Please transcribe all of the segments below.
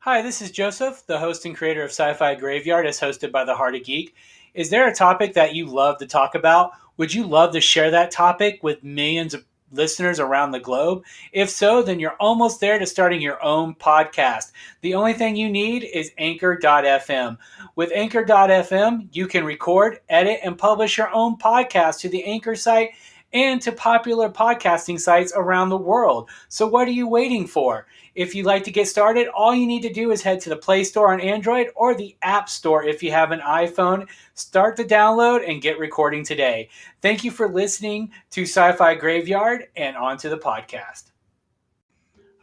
Hi, this is Joseph, the host and creator of Sci-Fi Graveyard, as hosted by the Heart of Geek. Is there a topic that you love to talk about? Would you love to share that topic with millions of listeners around the globe? If so, then you're almost there to starting your own podcast. The only thing you need is Anchor.fm. With Anchor.fm, you can record, edit, and publish your own podcast to the Anchor site and to popular podcasting sites around the world. So what are you waiting for? If you'd like to get started, all you need to do is head to the Play Store on Android or the App Store if you have an iPhone. Start the download and get recording today. Thank you for listening to Sci-Fi Graveyard, and on to the podcast.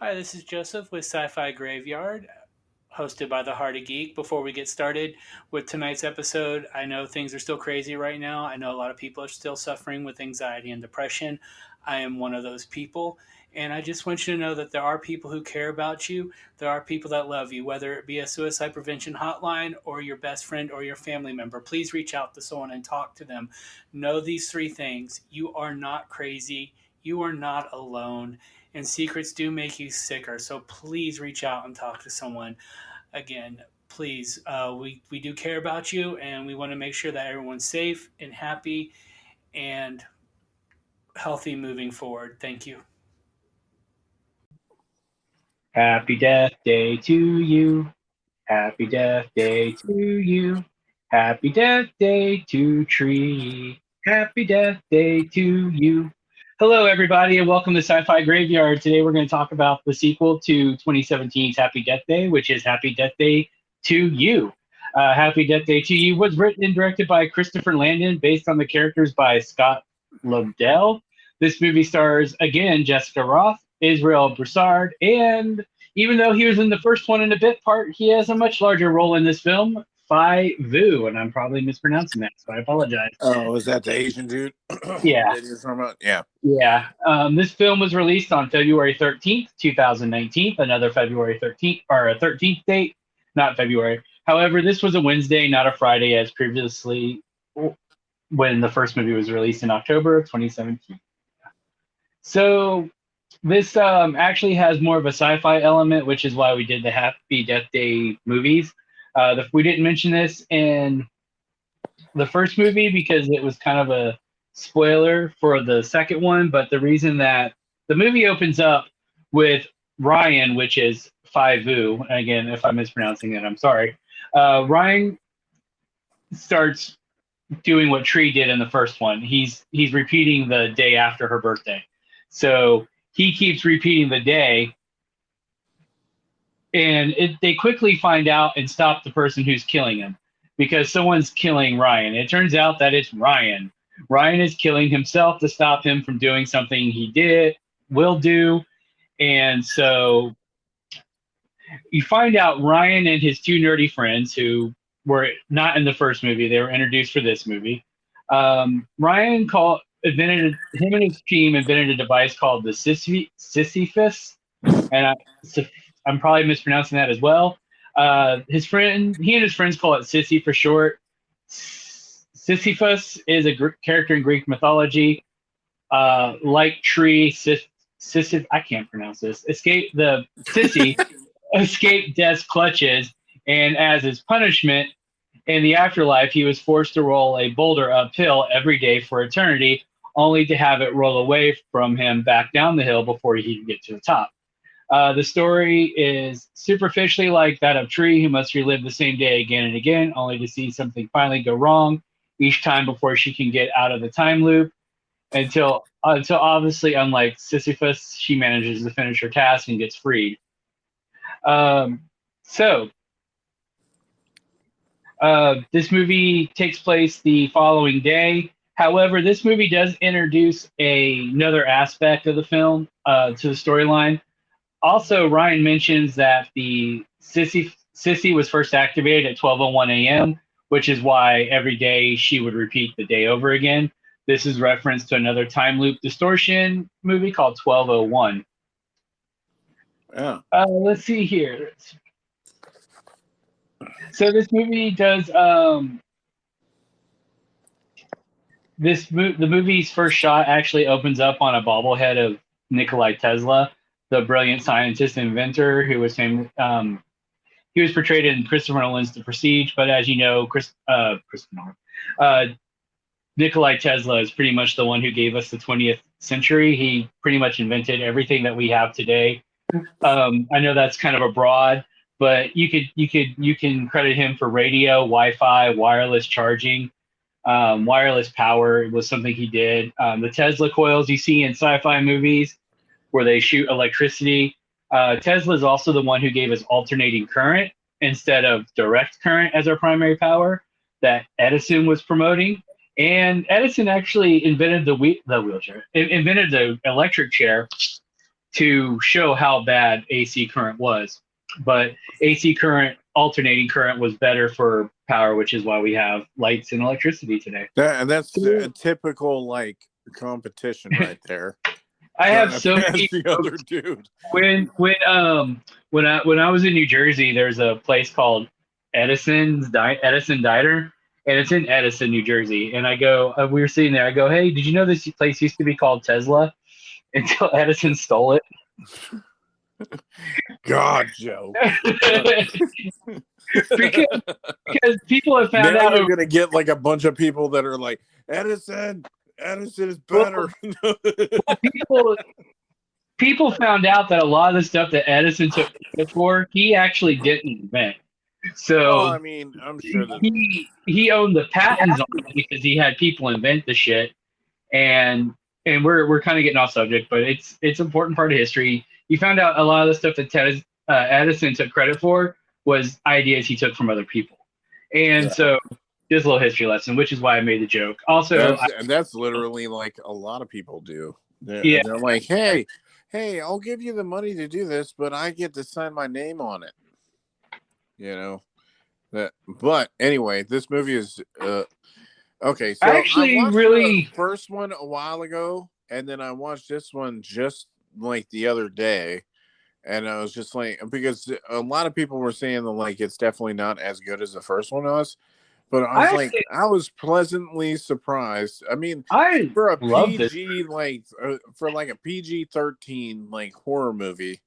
Hi, this is Joseph with Sci-Fi Graveyard, hosted by the Heart of Geek. Before we get started with tonight's episode, I know things are still crazy right now. I know a lot of people are still suffering with anxiety and depression. I am one of those people. And I just want you to know that there are people who care about you. There are people that love you, whether it be a suicide prevention hotline or your best friend or your family member. Please reach out to someone and talk to them. Know these three things. You are not crazy. You are not alone. And secrets do make you sicker. So please reach out and talk to someone. Again, please, we do care about you, and we want to make sure that everyone's safe and happy and healthy moving forward. Thank you. Happy Death Day to you. Happy Death Day to you. Happy Death Day to Tree. Happy Death Day to you. Hello, everybody, and welcome to Sci-Fi Graveyard. Today we're going to talk about the sequel to 2017's Happy Death Day, which is Happy Death Day to You. Happy Death Day to You was written and directed by Christopher Landon, based on the characters by Scott Lobdell. This movie stars, again, Jessica Rothe, Israel Broussard, and even though he was in the first one in a bit part, he has a much larger role in this film, Phi Vu, and I'm probably mispronouncing that, so I apologize. Oh, is that the Asian dude? Yeah. That you're talking about? Yeah. Yeah. This film was released on February 13th, 2019, another February 13th, or a 13th date, not February. However, this was a Wednesday, not a Friday, as previously when the first movie was released in October of 2017. So this actually has more of a sci-fi element, which is why we did the Happy Death Day movies. We didn't mention this in the first movie because it was kind of a spoiler for the second one, but the reason that the movie opens up with Ryan, which is Phi Vu, and again, if I'm mispronouncing it, I'm sorry. Ryan starts doing what Tree did in the first one. He's repeating the day after her birthday. So he keeps repeating the day, and they quickly find out and stop the person who's killing him because someone's killing Ryan. It turns out that it's Ryan. Ryan is killing himself to stop him from doing something he will do. And so you find out Ryan and his two nerdy friends, who were not in the first movie, they were introduced for this movie. Ryan invented him and his team invented a device called the Sisyphus, and I'm probably mispronouncing that as well. He and his friends call it Sissy for short. Sisyphus is a character in Greek mythology. Like Tree, Sisyphus, I can't pronounce this. Sissy escaped death's clutches, and as his punishment in the afterlife, he was forced to roll a boulder uphill every day for eternity, only to have it roll away from him back down the hill before he could get to the top. The story is superficially like that of Tree, who must relive the same day again and again, only to see something finally go wrong each time before she can get out of the time loop. Until obviously, unlike Sisyphus, she manages to finish her task and gets freed. This movie takes place the following day. However, this movie does introduce another aspect of the film to the storyline. Also, Ryan mentions that the Sissy was first activated at 12:01 a.m., which is why every day she would repeat the day over again. This is reference to another time loop distortion movie called 12:01. Yeah. Let's see here. So this movie does the movie's first shot actually opens up on a bobblehead of Nikola Tesla, the brilliant scientist and inventor who was famous. he was portrayed in Christopher Nolan's The Prestige, but as you know, Christopher Nolan, uh, Nikola Tesla is pretty much the one who gave us the 20th century. He pretty much invented everything that we have today. I know that's kind of a broad, but you can credit him for radio, Wi-Fi, wireless charging, wireless power was something he did. The Tesla coils you see in sci-fi movies where they shoot electricity. Tesla is also the one who gave us alternating current instead of direct current as our primary power that Edison was promoting. And Edison actually invented the wheelchair, invented the electric chair to show how bad AC current was. But AC current, alternating current, was better for power, which is why we have lights and electricity today. That's a typical like competition right there. I have so many. The other dude. When I was in New Jersey, there's a place called Edison Diner, and it's in Edison, New Jersey. And I go, we were sitting there. I go, hey, did you know this place used to be called Tesla until Edison stole it? God, Joe. because people have found now out. You're gonna get like a bunch of people that are like Edison is better. People found out that a lot of the stuff that Edison took credit for, he actually didn't invent. So well, I mean, I'm sure that he owned the patents on it because he had people invent the shit. And we're kind of getting off subject, but it's an important part of history. You found out a lot of the stuff that Edison took credit for was ideas he took from other people. And so just a little history lesson, which is why I made the joke. Also, that's literally like a lot of people do. They're like, hey, I'll give you the money to do this, but I get to sign my name on it. You know that. But anyway, this movie is okay. So I watched the first one a while ago, and then I watched this one just like the other day, and I was just like, because a lot of people were saying that like it's definitely not as good as the first one was. But I was pleasantly surprised. I mean, for a PG for like a PG-13 like horror movie,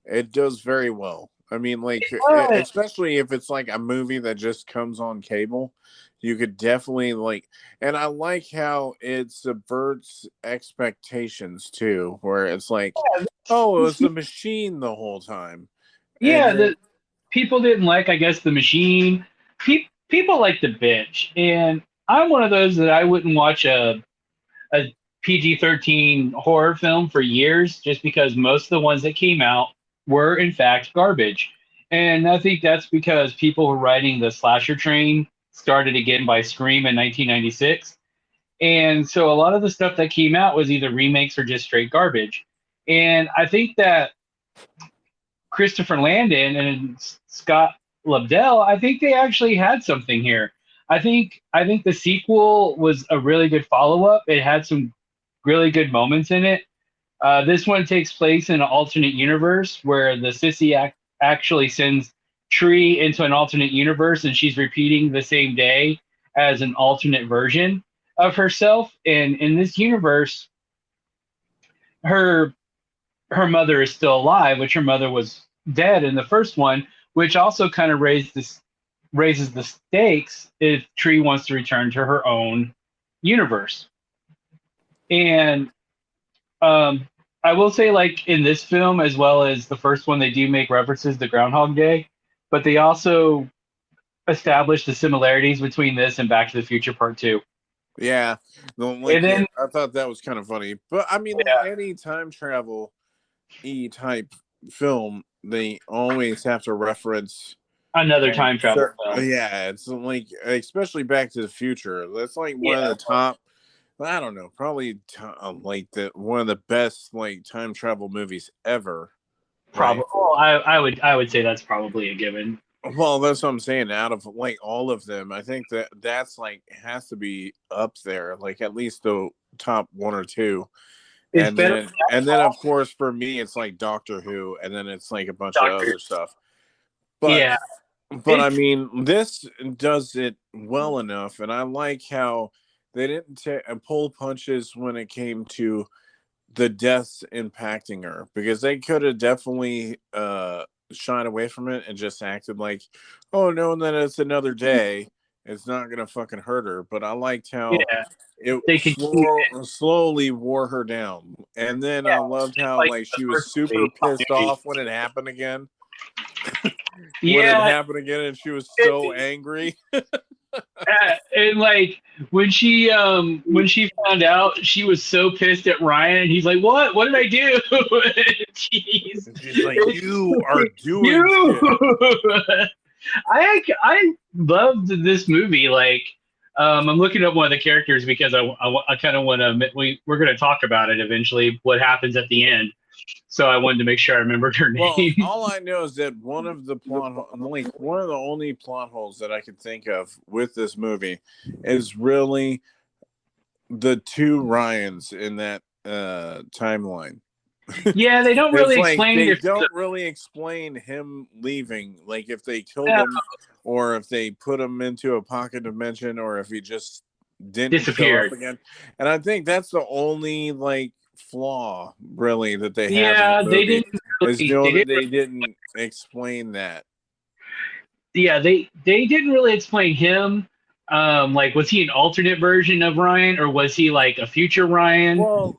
it does very well. I mean, like especially if it's like a movie that just comes on cable, you could definitely like. And I like how it subverts expectations too, where it's like, oh, it was the machine the whole time. Yeah, people didn't like, I guess, the machine. People like to bitch, and I'm one of those that I wouldn't watch a PG-13 horror film for years just because most of the ones that came out were in fact garbage. And I think that's because people were riding the slasher train started again by Scream in 1996. And so a lot of the stuff that came out was either remakes or just straight garbage. And I think that Christopher Landon and Scott Lobdell, I think they actually had something here. I think the sequel was a really good follow-up. It had some really good moments in it. This one takes place in an alternate universe where the SISSY actually sends Tree into an alternate universe, and she's repeating the same day as an alternate version of herself. And in this universe, her mother is still alive, which her mother was dead in the first one, which also kind of raises the stakes if Tree wants to return to her own universe. And I will say, like in this film, as well as the first one, they do make references to Groundhog Day, but they also establish the similarities between this and Back to the Future Part 2. Yeah. I thought that was kind of funny. But I mean, any time travel type film, they always have to reference another time travel film. Yeah, it's like, especially Back to the Future. That's like one of the top, I don't know, probably one of the best like time travel movies ever. Probably, right? I would say that's probably a given. Well, that's what I'm saying. Out of like all of them, I think that's like has to be up there, like at least the top one or two. And then of course for me it's like Doctor Who, and then it's like a bunch of other stuff. But I mean, this does it well enough, and I like how they didn't pull punches when it came to the deaths impacting her, because they could have definitely shied away from it and just acted like, oh, knowing that it's another day, it's not gonna fucking hurt her. But I liked how they can slowly wore her down, and then I loved how like she was super pissed off when it happened again. When it happened again, and she was so angry. And like when she found out, she was so pissed at Ryan. He's like, "What did I do?" She's like, "You are doing shit." I loved this movie. Like, I'm looking up one of the characters because I kind of want to. We're going to talk about it eventually. What happens at the end? So I wanted to make sure I remembered her name. Well, all I know is that one of the only plot holes that I could think of with this movie is really the two Ryans in that timeline. Yeah, they don't really explain. They don't really explain him leaving. Like if they killed him, or if they put him into a pocket dimension, or if he just didn't disappear again. And I think that's the only like flaw really that they have. Yeah, they didn't. They didn't explain that. Yeah, they didn't really explain him. Like, was he an alternate version of Ryan, or was he like a future Ryan? Well,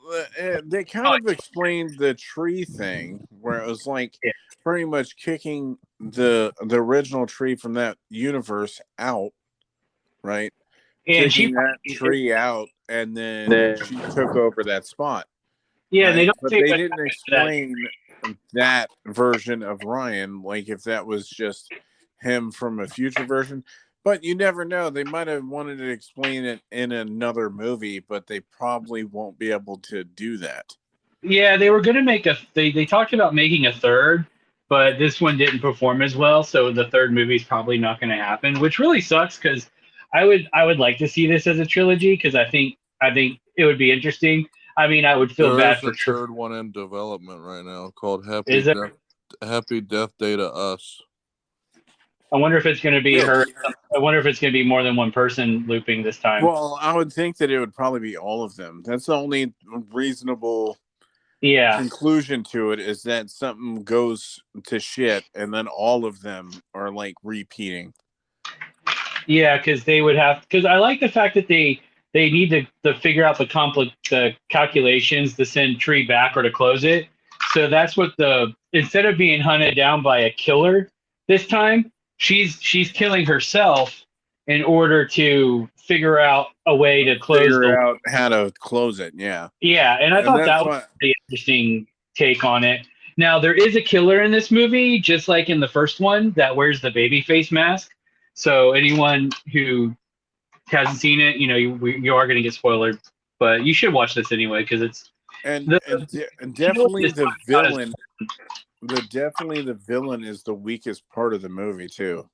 they kind of explained the tree thing, where it was like pretty much kicking the original tree from that universe out, right? And kicking that tree out, and then she took over that spot. Yeah, right? they didn't explain that version of Ryan, like if that was just him from a future version. But you never know. They might have wanted to explain it in another movie, but they probably won't be able to do that. Yeah, they were going to make they talked about making a third, but this one didn't perform as well, so the third movie is probably not going to happen, which really sucks because I would like to see this as a trilogy because I think it would be interesting. I mean, I would feel bad for a third one in development right now called Happy Death Day to Us. I wonder if it's going to be her. I wonder if it's going to be more than one person looping this time. Well, I would think that it would probably be all of them. That's the only reasonable conclusion to it, is that something goes to shit and then all of them are like repeating. Yeah, because they would have. Because I like the fact that they need to figure out the calculations to send Tree back or to close it. So that's what instead of being hunted down by a killer this time, she's killing herself in order to figure out a way to figure out how to close it. Yeah. Yeah, and I thought that was an interesting take on it. Now there is a killer in this movie, just like in the first one, that wears the Babyface mask. So anyone who hasn't seen it, you are going to get spoiled, but you should watch this anyway because it's definitely the villain. The villain is the weakest part of the movie too.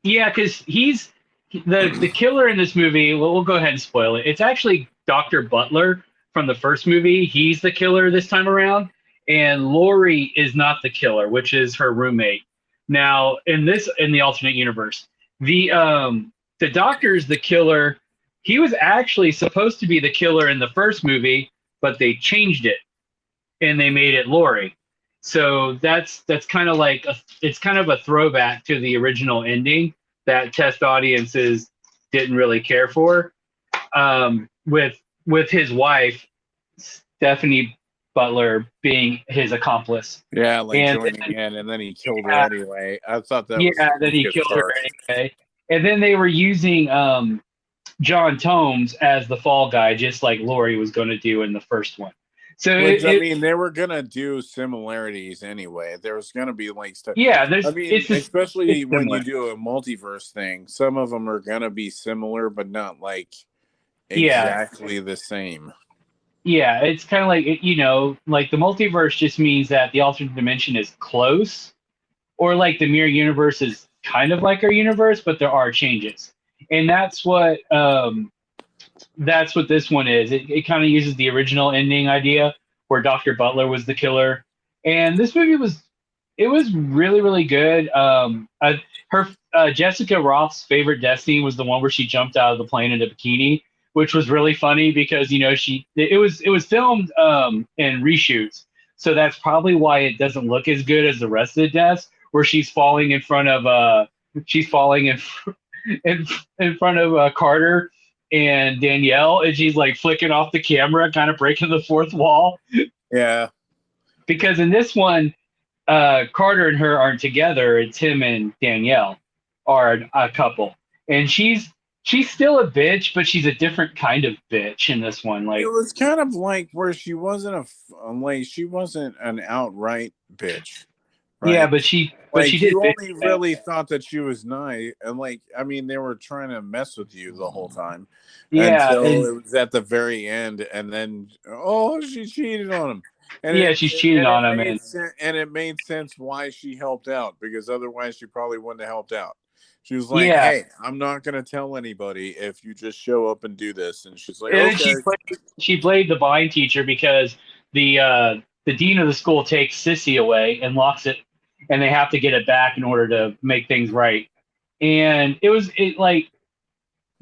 Yeah, because he's the killer in this movie. We'll go ahead and spoil it. It's actually Dr. Butler from the first movie. He's the killer this time around, and Lori is not the killer, which is her roommate. Now, in the alternate universe, the doctor's the killer. He was actually supposed to be the killer in the first movie, but they changed it and they made it Lori. So that's kind of like it's kind of a throwback to the original ending that test audiences didn't really care for. With his wife, Stephanie Butler, being his accomplice. Yeah, joining in, and then he killed her anyway. I thought that. Yeah, then he killed her anyway. And then they were using John Tomes as the fall guy, just like Lori was going to do in the first one. So they were gonna do similarities anyway. There was gonna be like stuff. Yeah, especially when you do a multiverse thing, some of them are gonna be similar, but not like exactly the same. Yeah, it's kind of like like the multiverse just means that the alternate dimension is close, or like the mirror universe is kind of like our universe, but there are changes, and that's what this one is. It kind of uses the original ending idea where Dr. Butler was the killer. And this movie was really, really good. Jessica Roth's favorite death scene was the one where she jumped out of the plane in a bikini, which was really funny because, it was filmed in reshoots. So that's probably why it doesn't look as good as the rest of the deaths, where she's falling in front of in front of Carter and Danielle, and she's like flicking off the camera, kind of breaking the fourth wall. Yeah. Because in this one, Carter and her aren't together. It's him and Danielle are a couple, and she's still a bitch, but she's a different kind of bitch in this one. Like, it was kind of like where she wasn't an outright bitch. Right? Yeah, but she did. You only really thought that she was nice, and like, I mean, they were trying to mess with you the whole time. Yeah, until it was at the very end, and then she cheated on him. And she's cheating on him, and it made sense why she helped out, because otherwise she probably wouldn't have helped out. She was like, "Hey, I'm not going to tell anybody if you just show up and do this." And she's like, and "Okay." She played the blind teacher because the dean of the school takes Sissy away and locks it, and they have to get it back in order to make things right. And like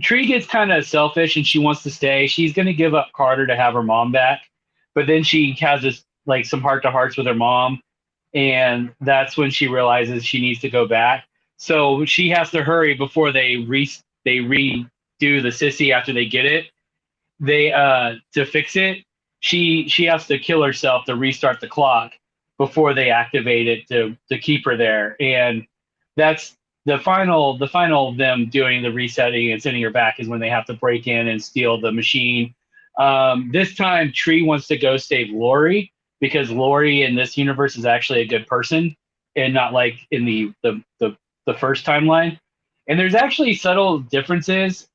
Tree gets kind of selfish and she wants to stay. She's going to give up Carter to have her mom back, but then she has this like some heart to hearts with her mom, and that's when she realizes she needs to go back. So she has to hurry before they redo the Sissy after they get it. To fix it, she has to kill herself to restart the clock before they activate it to keep her there. And that's the final of them doing the resetting and sending her back is when they have to break in and steal the machine. This time Tree wants to go save Lori, because Lori in this universe is actually a good person and not like in the first timeline. And there's actually subtle differences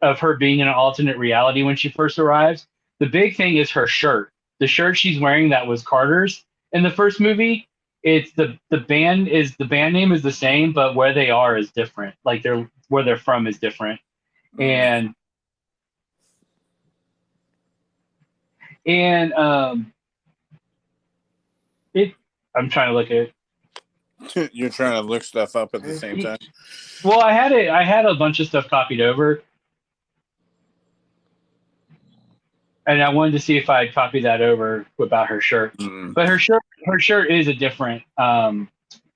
of her being in an alternate reality when she first arrives. The big thing is her shirt. The shirt she's wearing that was Carter's in the first movie. It's the band name is the same, but where they are is different. Like where they're from is different. And I'm trying to look at it. You're trying to look stuff up at the same time. Well, I had a bunch of stuff copied over, and I wanted to see if I copied that over about her shirt. But her shirt is a different. Oh,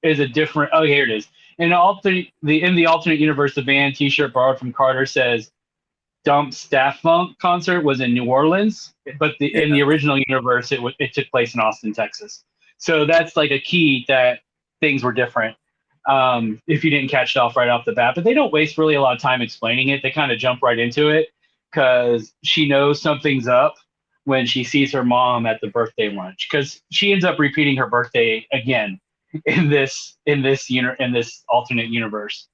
here it is. In the alternate universe, the band T-shirt borrowed from Carter says Dump Staff Funk concert was in New Orleans, but in the original universe, it took place in Austin, Texas. So that's like a key that things were different. If you didn't catch it right off the bat, but they don't waste really a lot of time explaining it. They kind of jump right into it because she knows something's up when she sees her mom at the birthday lunch, because she ends up repeating her birthday again in this alternate universe.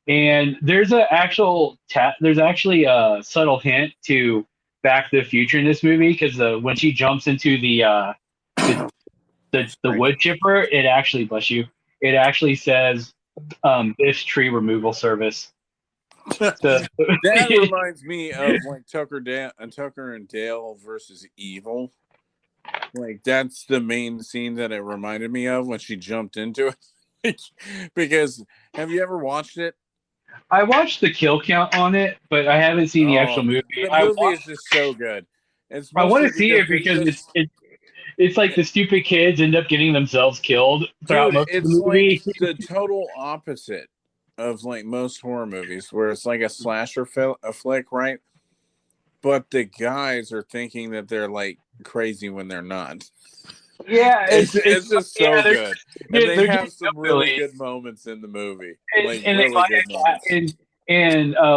And there's actually a subtle hint to Back to the Future in this movie, because when she jumps into the wood chipper, it actually, bless you, it actually says this tree removal service. That reminds me of like Tucker and Dale versus Evil. Like, that's the main scene that it reminded me of when she jumped into it. Because have you ever watched it? I watched the kill count on it, but I haven't seen the actual movie. The movie is just so good. I want to see it because it's like the stupid kids end up getting themselves killed throughout most of the movie. Like the total opposite of like most horror movies, where it's like a slasher flick, right? But the guys are thinking that they're like crazy when they're not. Yeah, it's just so good. And they have some really good moments in the movie. And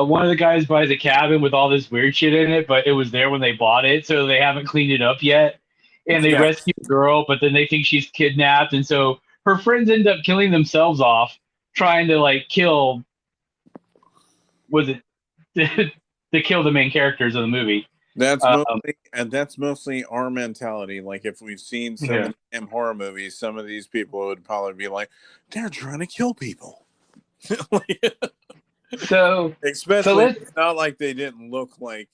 one of the guys buys a cabin with all this weird shit in it, but it was there when they bought it, so they haven't cleaned it up yet. And they rescue the girl, but then they think she's kidnapped, and so her friends end up killing themselves off, trying to like kill. Was it to kill the main characters of the movie? That's mostly our mentality. Like, if we've seen some horror movies, some of these people would probably be like, they're trying to kill people. Especially it's not like they didn't look like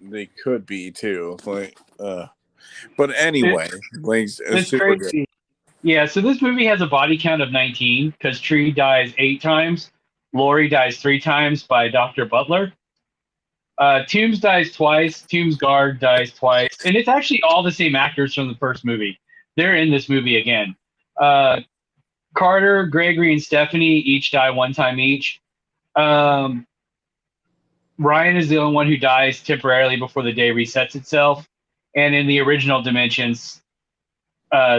they could be too. Like, but anyway, it's super crazy. Good. Yeah, so this movie has a body count of 19 because Tree dies 8 times, Lori dies 3 times by Dr. Butler. Toombs dies twice. Toombs guard dies twice, and it's actually all the same actors from the first movie. They're in this movie again. Carter, Gregory, and Stephanie each die one time each. Ryan is the only one who dies temporarily before the day resets itself. And in the original dimensions,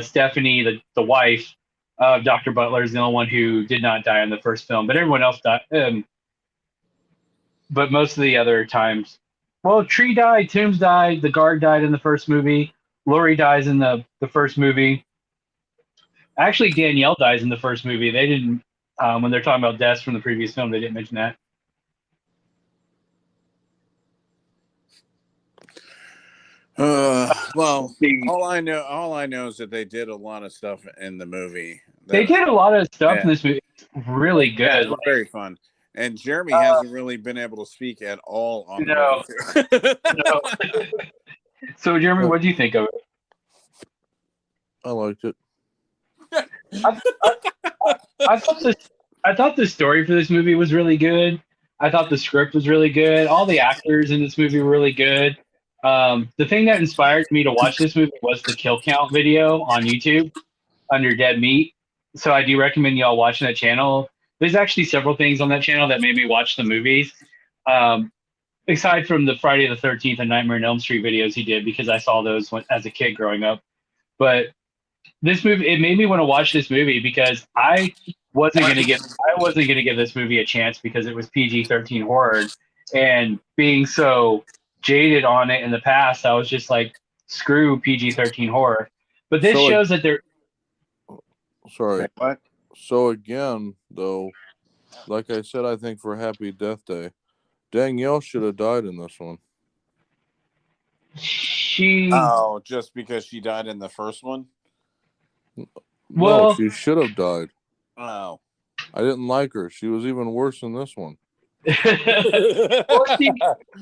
Stephanie, the wife of Dr. Butler, is the only one who did not die in the first film, but everyone else died. But most of the other times, well, Tree died, Toombs died, the guard died in the first movie, Laurie dies in the first movie. Actually, Danielle dies in the first movie. They didn't, when they're talking about deaths from the previous film, they didn't mention that. Well, all I know is that they did a lot of stuff in the movie. They did a lot of stuff in this movie. It's really good. Yeah, it was very fun. And Jeremy hasn't really been able to speak at all on the movie. No. So, Jeremy, what do you think of it? I liked it. I thought the story for this movie was really good. I thought the script was really good. All the actors in this movie were really good. The thing that inspired me to watch this movie was the kill count video on YouTube under Dead Meat. So I do recommend y'all watching that channel. There's actually several things on that channel that made me watch the movies. Aside from the Friday the 13th and Nightmare on Elm Street videos he did, because I saw those as a kid growing up. But this movie, it made me want to watch this movie because I wasn't going to give this movie a chance because it was PG-13 horror, and being so jaded on it in the past, I was just like, screw PG-13 horror. But this shows that they're. Sorry. What? So again, though, like I said, I think for Happy Death Day, Danielle should have died in this one. Just because she died in the first one? Well, no, she should have died. Oh. I didn't like her. She was even worse in this one. Well,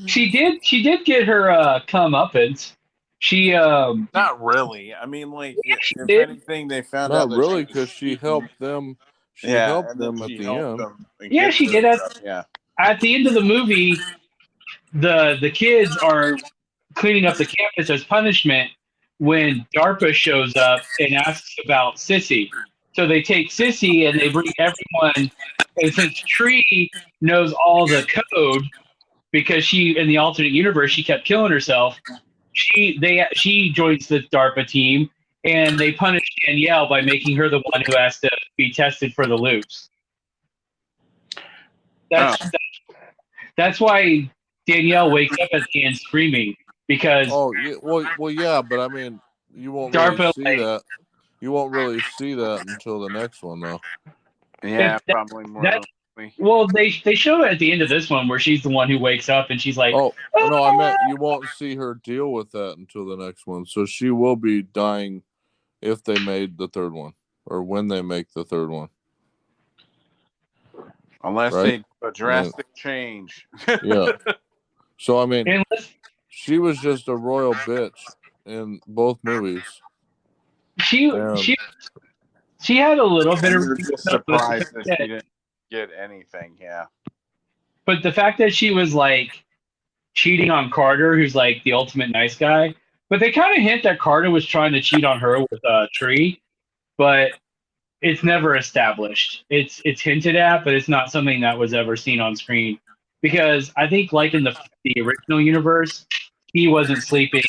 she did get her comeuppance. She not really. I mean, like, if anything, they found out. Not really, because she helped them. She helped them at the end. Yeah, she did. At the end of the movie, the kids are cleaning up the campus as punishment when DARPA shows up and asks about Sissy. So they take Sissy and they bring everyone. And since Tree knows all the code, because she, in the alternate universe, she kept killing herself, she joins the DARPA team, and they punish Danielle by making her the one who has to be tested for the loops. That's why Danielle wakes up at the end screaming, because yeah, but I mean, you won't really see that. You won't really see that until the next one, though. Yeah, probably more. Well, they show it at the end of this one where she's the one who wakes up and she's like, "Oh no, I meant you won't see her deal with that until the next one." So she will be dying if they made the third one, or when they make the third one. Unless they do a drastic change. Yeah. So I mean, she was just a royal bitch in both movies. She had a little bit of surprise that she didn't get anything. Yeah. But the fact that she was like cheating on Carter, who's like the ultimate nice guy, but they kind of hint that Carter was trying to cheat on her with Tree, but it's never established. It's hinted at, but it's not something that was ever seen on screen. Because I think, like in the original universe, he wasn't sleeping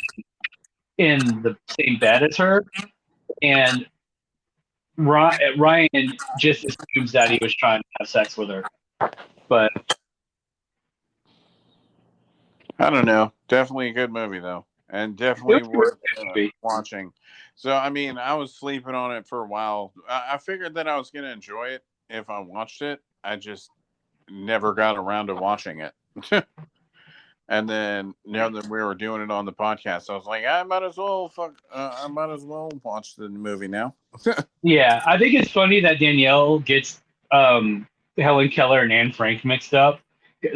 in the same bed as her, and Ryan just assumes that he was trying to have sex with her. But I don't know. Definitely a good movie, though, and definitely worth watching. So, I mean, I was sleeping on it for a while. I figured that I was going to enjoy it if I watched it. I just never got around to watching it. And then now that we were doing it on the podcast, I was like, I might as well watch the movie now. Yeah, I think it's funny that Danielle gets Helen Keller and Anne Frank mixed up.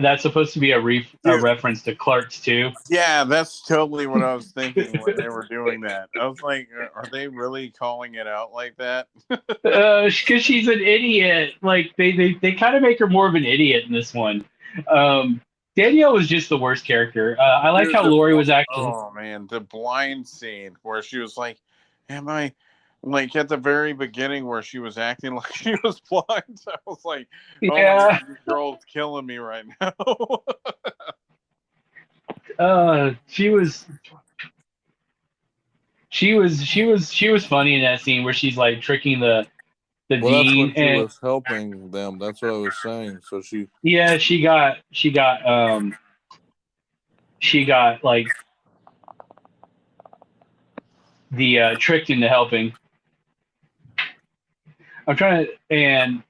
That's supposed to be a reference to Clerks too. Yeah, that's totally what I was thinking when they were doing that. I was like, are they really calling it out like that? Because she's an idiot. Like they kind of make her more of an idiot in this one. Danielle was just the worst character. I like how Laurie was acting. Oh man, the blind scene where she was like, "Am I Like at the very beginning where she was acting like she was blind. I was like, oh my Yeah. God, this girl's killing me right now. She was funny in that scene where she's like tricking the Well, that's dean, when she and was helping them. That's what I was saying. So she she got like the tricked into helping. I'm trying to, and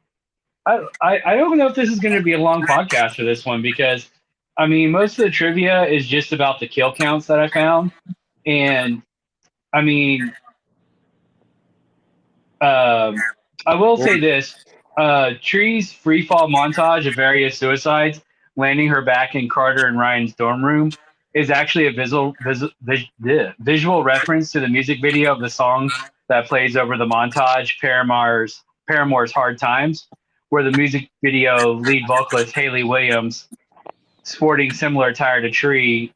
I don't know if this is going to be a long podcast for this one, because I mean most of the trivia is just about the kill counts that I found, and I mean I will say this: Tree's free fall montage of various suicides, landing her back in Carter and Ryan's dorm room, is actually a visual reference to the music video of the song that plays over the montage, Paramore's "Hard Times," where the music video lead vocalist Hayley Williams, sporting similar attire to Tree,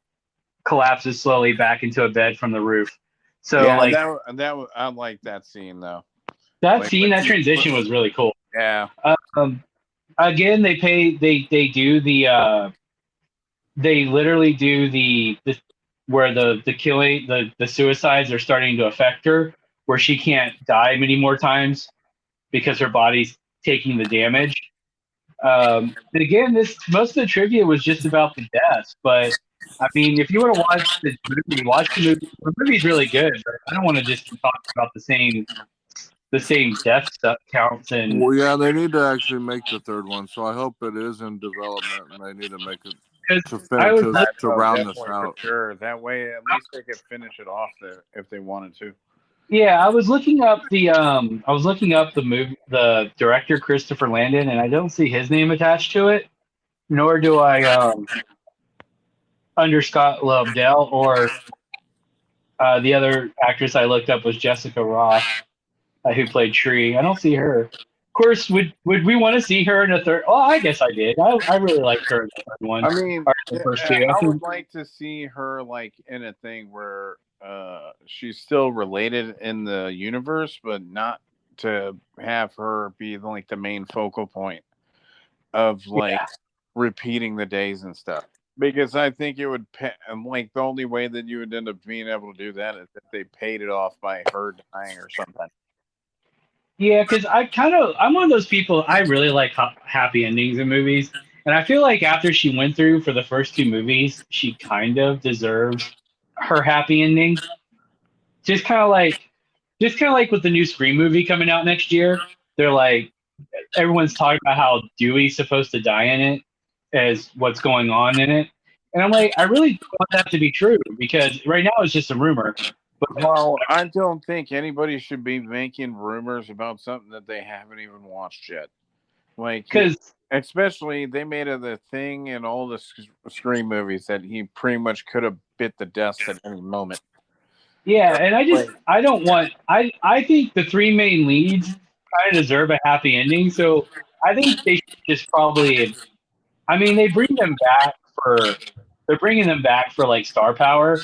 collapses slowly back into a bed from the roof. So, yeah, like I like that scene though. that Like, scene, that transition was really cool. Yeah. Again, they do the they literally do the where the killing, the suicides are starting to affect her, where she can't die many more times because her body's taking the damage. And again, this most of the trivia was just about the deaths, but I mean, if you want to watch the movie. The movie's really good, but I don't want to just keep talking about the same death stuff counts. And Well, yeah, they need to actually make the third one. So I hope it is in development, and they need to make it I was to round this definitely, out. for sure. That way, at least they could finish it off there if they wanted to. Yeah, I was looking up the movie, the director Christopher Landon, and I don't see his name attached to it, nor do I under Scott Lobdell, or the other actress I looked up was Jessica Roth, who played Tree. I don't see her. Of course, would we want to see her in a third? Oh, I guess I did. I really liked her in the third one. I mean, Or the first two. I would like to see her like in a thing where she's still related in the universe, but not to have her be like the main focal point of like repeating the days and stuff. Because I think it would like the only way that you would end up being able to do that is if they paid it off by her dying or something. Yeah, because I'm one of those people. I really like happy endings in movies, and I feel like after she went through for the first two movies, she kind of deserves her happy ending. Just kind of like with the new Scream movie coming out next year. They're like, everyone's talking about how Dewey's supposed to die in it, as what's going on in it, and I'm like, I really want that to be true, because right now it's just a rumor. Well, I don't think anybody should be making rumors about something that they haven't even watched yet. Like, because especially they made it the thing in all the Scream movies that he pretty much could have bit the dust at any moment. yeah, and I don't want I think the three main leads kind of deserve a happy ending, so I think they should just probably. I mean, they're bringing them back for like star power.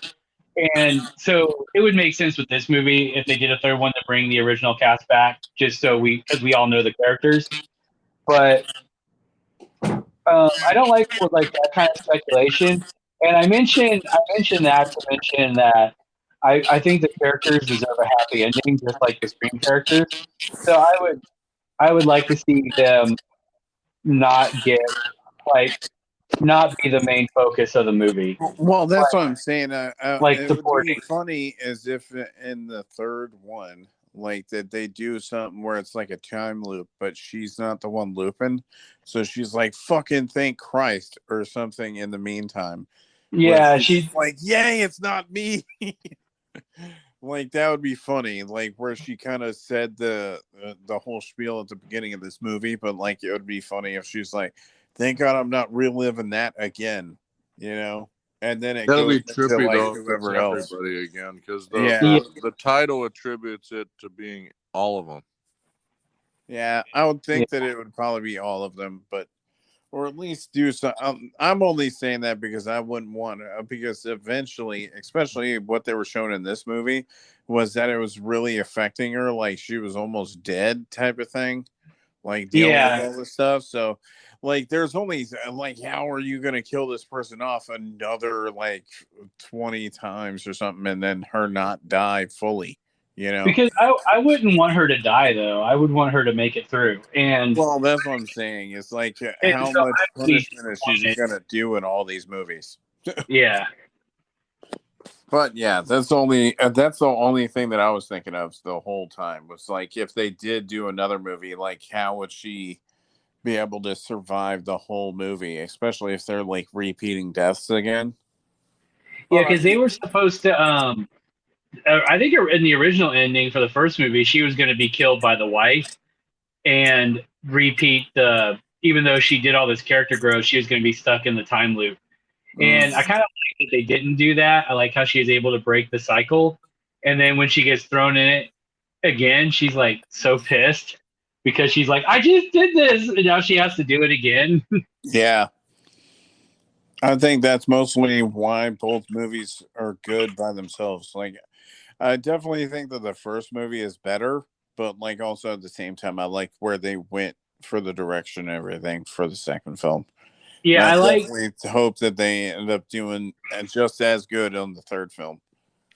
And so it would make sense with this movie if they did a third one to bring the original cast back, just so because we all know the characters. But I don't like that kind of speculation. And I mentioned that to mention that I think the characters deserve a happy ending, just like the Scream characters. So I would like to see them not be the main focus of the movie. Well, that's what I'm saying. Like it supporting. would be funny as if in the third one, like that they do something where it's like a time loop, but she's not the one looping. So she's like, fucking thank Christ or something in the meantime. Yeah, she's like, yay, it's not me. Like that would be funny, like where she kind of said the whole spiel at the beginning of this movie, but like it would be funny if she's like, thank God I'm not reliving that again, you know. And then it That'll goes be trippy into, like, though. whoever It's else. everybody again, because Yeah. the title attributes it to being all of them. Yeah, I would think that it would probably be all of them, but or at least do some. I'm only saying that because I wouldn't want to, because eventually, especially what they were showing in this movie, was that it was really affecting her, like she was almost dead type of thing, like dealing with all this stuff. So, like, there's only like, how are you going to kill this person off another like 20 times or something, and then her not die fully? You know, Because I wouldn't want her to die, though. I would want her to make it through. And, well, that's what I'm saying. It's like, and how so much I would be punishment is she disappointed. going to do in all these movies? Yeah. But yeah, that's the only thing that I was thinking of the whole time, was like, if they did do another movie, like how would she be able to survive the whole movie, especially if they're like repeating deaths again? Yeah, But I because they mean, were supposed to. I think in the original ending for the first movie, she was going to be killed by the wife and repeat the. Even though she did all this character growth, she was going to be stuck in the time loop. And I kind of like that they didn't do that. I like how she is able to break the cycle. And then when she gets thrown in it again, she's like so pissed because she's like, I just did this. And now she has to do it again. yeah, I think that's mostly why both movies are good by themselves. Like, I definitely think that the first movie is better, but like also at the same time, I like where they went for the direction and everything for the second film. And Yeah, I I like definitely hope that they end up doing just as good on the third film.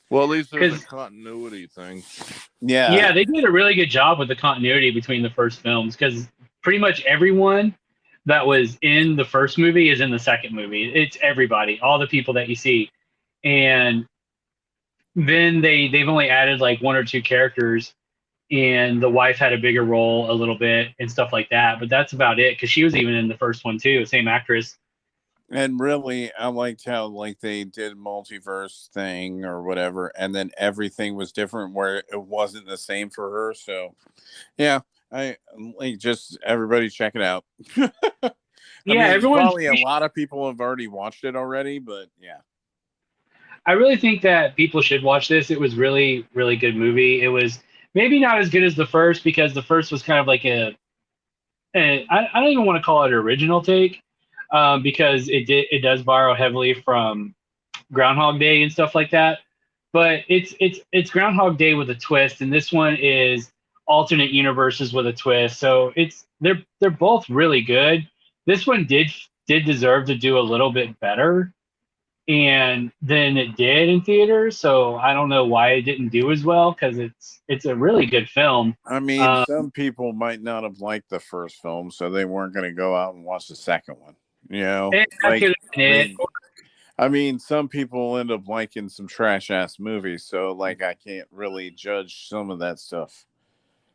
Well, at least there's a because continuity thing. Yeah. yeah, they did a really good job with the continuity between the first films because pretty much everyone that was in the first movie is in the second movie. It's everybody, all the people that you see, and then they've only added like one or two characters, and the wife had a bigger role a little bit and stuff like that. But that's about it because she was even in the first one too, same actress. And really, I liked how like they did multiverse thing or whatever, and then everything was different where it wasn't the same for her. So yeah, I like, just everybody check it out. I Yeah, mean, everyone. probably a lot of people have already watched it already, but yeah. I really think that people should watch this. It was really, really good movie. It was maybe not as good as the first because the first was kind of like I don't even want to call it an original take because it does borrow heavily from Groundhog Day and stuff like that. But it's Groundhog Day with a twist, and this one is alternate universes with a twist. So they're both really good. This one did deserve to do a little bit better and then it did in theaters. So I don't know why it didn't do as well because it's a really good film. I mean, some people might not have liked the first film, so they weren't going to go out and watch the second one. You know, And that like, could have been it. I mean, some people end up liking some trash ass movies, so like I can't really judge some of that stuff.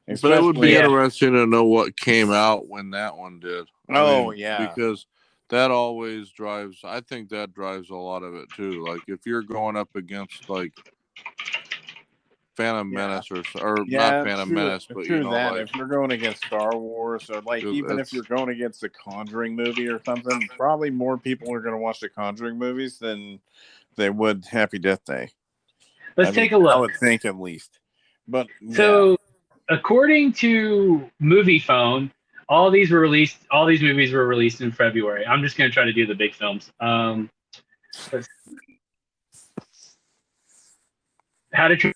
But it would be Yeah. interesting to know what came out when that one did. Yeah. Because that always drives, I think that drives a lot of it too. Like if you're going up against like Phantom Menace or not Phantom Menace, but true that. like, If you're going against Star Wars, or like even if you're going against the Conjuring movie or something, probably more people are going to watch the Conjuring movies than they would Happy Death Day. Let's take a look. I would think at least. But so according to Movie Phone, all these movies were released in February. I'm just going to try to do the big films. How to Train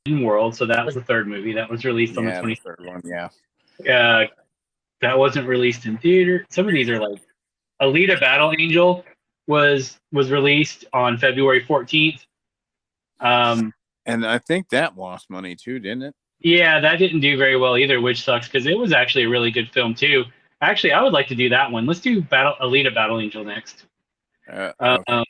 Your World. So that was the third movie that was released on the 23rd one. Yeah. That wasn't released in theater. Some of these are like Alita Battle Angel was released on February 14th. And I think that lost money too, didn't it? Yeah, that didn't do very well either, which sucks because it was actually a really good film too. Actually, I would like to do that one. Let's do Alita Battle Angel next. Okay.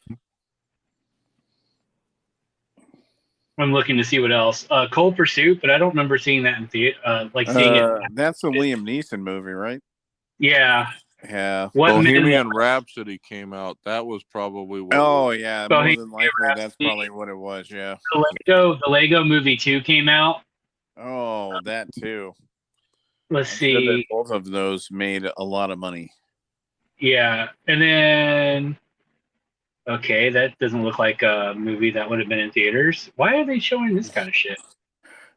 I'm looking to see what else. Cold Pursuit, but I don't remember seeing that in theater. Seeing it. That's a Liam Neeson movie, right? Yeah. Yeah. Bohemian Rhapsody came out. That was probably what. Oh yeah, more than likely that's probably what it was. Yeah. The Lego Movie 2 came out. Oh, that too. Let's see. Both of those made a lot of money. Yeah, and then okay, that doesn't look like a movie that would have been in theaters. Why are they showing this kind of shit?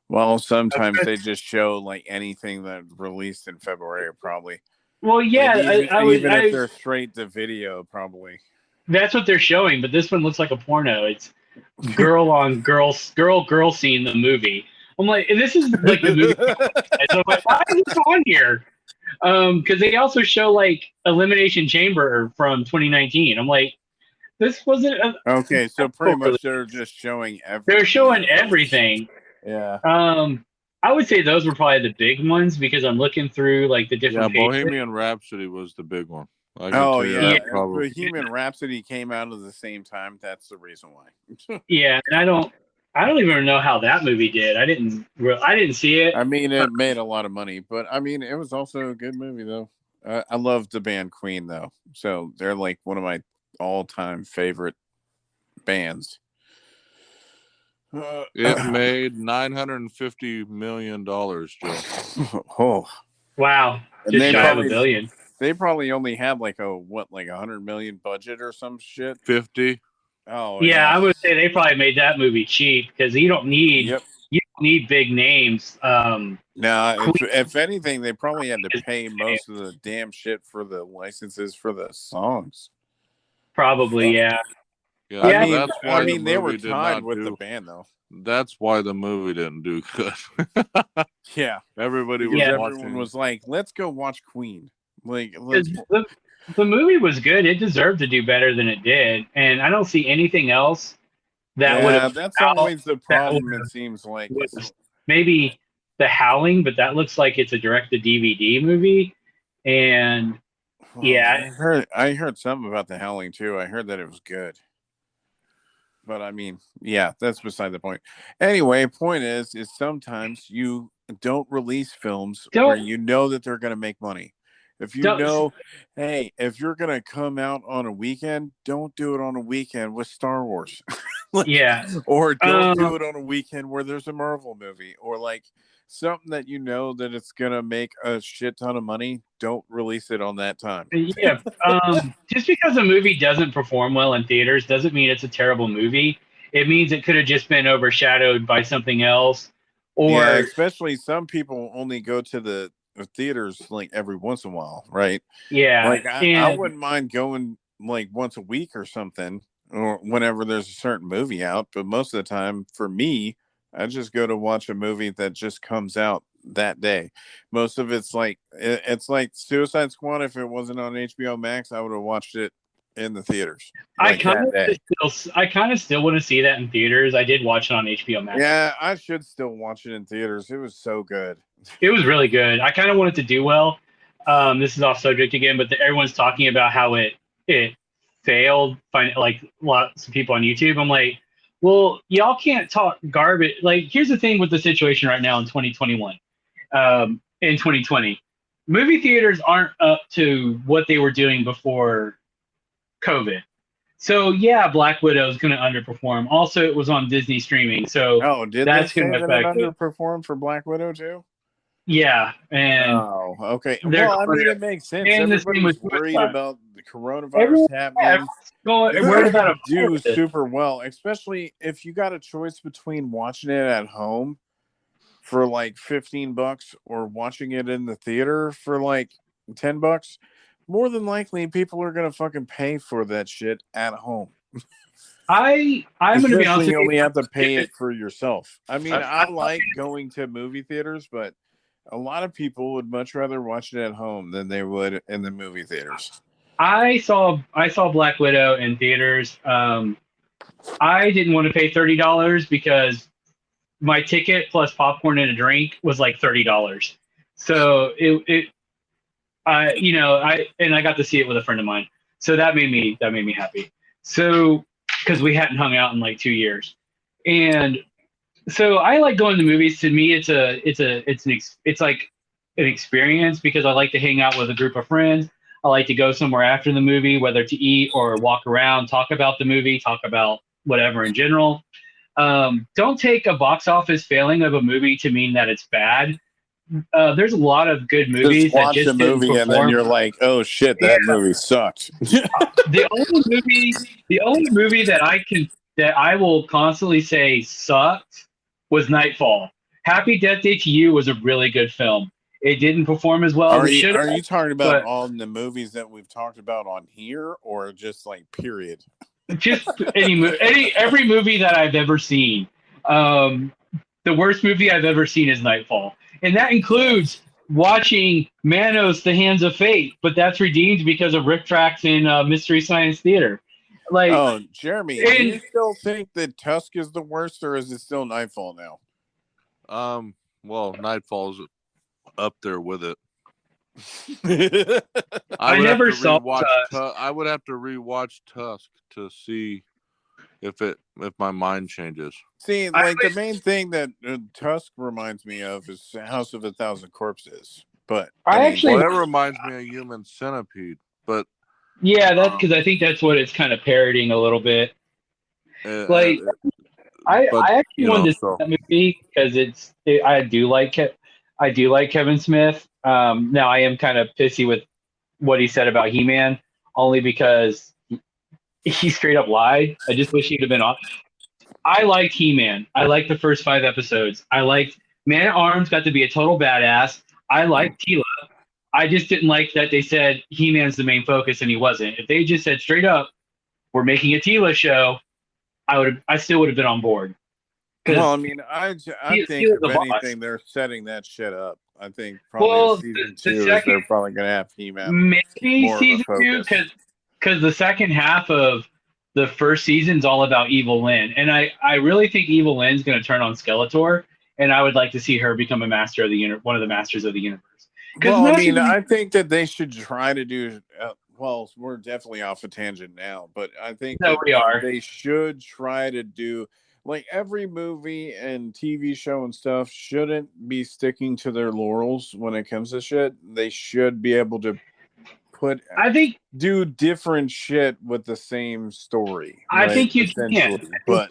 Well, sometimes they just show like anything that released in February, probably. Well, yeah, Like even if I they're straight to video, probably. that's what they're showing, but this one looks like a porno. It's girl on girl scene the movie. I'm like, this is like the movie. So I'm like, why is this on here? Because they also show like Elimination Chamber from 2019. I'm like, this wasn't. Okay, so pretty much they're just showing everything. They're showing everything. Yeah. I would say those were probably the big ones because I'm looking through like the different. Yeah, Bohemian Rhapsody was the big one. Oh yeah, Bohemian Rhapsody came out at the same time. That's the reason why. Yeah, and I don't even know how that movie did. I didn't see it. I mean, it made a lot of money, but I mean, it was also a good movie though. I love the band Queen though, so they're like one of my all-time favorite bands. It made $950 million, Joe. Oh, wow! Just shy of $1 billion. They probably only had like $100 million budget or some shit. 50. Oh yeah, I would say they probably made that movie cheap because you don't need big names. No, if anything, they probably had to pay most of the damn shit for the licenses for the songs. Probably, yeah. Yeah, I mean, they were tied with the band though. That's why the movie didn't do good. Yeah, everybody was everyone was like, "Let's go watch Queen." Like, the movie was good. It deserved to do better than it did, and I don't see anything else that would have. That's always the problem. It seems like maybe The Howling, but that looks like it's a direct-to-DVD movie, and I heard something about The Howling too. I heard that it was good. But I mean, yeah, that's beside the point. Anyway, point is sometimes you don't release films where you know that they're going to make money. If you know, hey, if you're going to come out on a weekend, don't do it on a weekend with Star Wars. Or don't do it on a weekend where there's a Marvel movie or like something that you know that it's going to make a shit ton of money. Don't release it on that time. Yeah. Just because a movie doesn't perform well in theaters doesn't mean it's a terrible movie. It means it could have just been overshadowed by something else. Or especially some people only go to the theaters like every once in a while, right? Yeah. Like I wouldn't mind going like once a week or something or whenever there's a certain movie out. But most of the time for me, I just go to watch a movie that just comes out that day. Most of it's like Suicide Squad. If it wasn't on HBO Max, I would have watched it in the theaters. I kind of still want to see that in theaters. I did watch it on HBO Max. Yeah, I should still watch it in theaters. It was so good. It was really good. I kind of want it to do well. This is off subject again, but everyone's talking about how it failed. Like lots of people on YouTube. I'm like, well, y'all can't talk garbage. Like, here's the thing with the situation right now in 2021. In 2020, movie theaters aren't up to what they were doing before COVID. So yeah, Black Widow is going to underperform. Also, it was on Disney streaming, so that's going to affect it. Underperform for Black Widow too. Yeah, and okay. Well, I mean, it makes sense. Everybody's worried about the coronavirus happening. Worried about do super well, especially if you got a choice between watching it at home for like $15 or watching it in the theater for like $10. More than likely, people are gonna fucking pay for that shit at home. I'm gonna be honest. You only have to pay it for yourself. I mean, I like going to movie theaters, but a lot of people would much rather watch it at home than they would in the movie theaters. I saw Black Widow in theaters. I didn't want to pay $30 because my ticket plus popcorn and a drink was like $30. So I got to see it with a friend of mine. So that made me happy. So because we hadn't hung out in like 2 years, and so I like going to movies. To me, it's like an experience because I like to hang out with a group of friends. I like to go somewhere after the movie, whether to eat or walk around, talk about the movie, talk about whatever in general. Don't take a box office failing of a movie to mean that it's bad. There's a lot of good movies. Just watch a movie and then you're like, "Oh shit, that movie sucked." The only movie that I will constantly say sucked was Nightfall. Happy Death Day to You was a really good film. It didn't perform as well as it should have. Are you talking about all the movies that we've talked about on here, or just like period? Just every movie that I've ever seen. The worst movie I've ever seen is Nightfall, and that includes watching Manos: The Hands of Fate, but that's redeemed because of Rick Tracks in Mystery Science Theater. Like, oh, Jeremy, do you still think that Tusk is the worst, or is it still Nightfall now? Well, Nightfall's up there with it. I never saw Tusk. I would have to rewatch Tusk to see if my mind changes. See, like the main thing that Tusk reminds me of is House of a Thousand Corpses. But that reminds me of Human Centipede. But yeah, that's because I think that's what it's kind of parodying a little bit. I actually wanted to see that movie because I do like Kevin Smith. Now I am kind of pissy with what he said about He-Man, only because he straight up lied. I just wish he'd have been on. I liked He-Man. I liked the first 5 episodes. I liked Man-at-Arms got to be a total badass. I liked Tila. I just didn't like that they said He-Man's the main focus and he wasn't. If they just said straight up, we're making a Tila show, I still would have been on board. Well, I mean, I think if anything, they're setting that shit up. I think probably season 2 they're probably going to have He-Man. Maybe season 2, because the second half of the first season is all about Evil Lynn. And I really think Evil Lynn's going to turn on Skeletor, and I would like to see her become a master of the one of the masters of the universe. Well, I mean, I think that they should try to do. Well, we're definitely off a tangent now, but I think they should try to do. Like every movie and TV show and stuff shouldn't be sticking to their laurels when it comes to shit. They should be able to do different shit with the same story. I think you can. But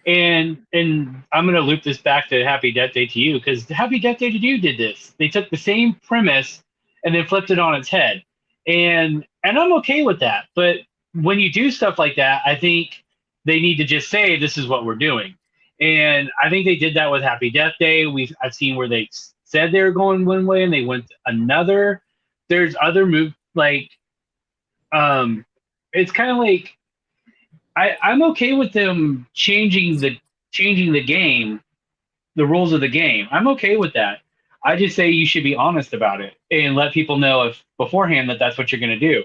and I'm going to loop this back to Happy Death Day to You, because Happy Death Day to You did this. They took the same premise and then flipped it on its head. And I'm okay with that. But when you do stuff like that, I think they need to just say, this is what we're doing. And I think they did that with Happy Death Day. I've seen where they said they were going one way and they went another. There's other moves, like, it's kind of like, I'm okay with them changing the game, the rules of the game. I'm okay with that. I just say you should be honest about it and let people know if beforehand that that's what you're going to do.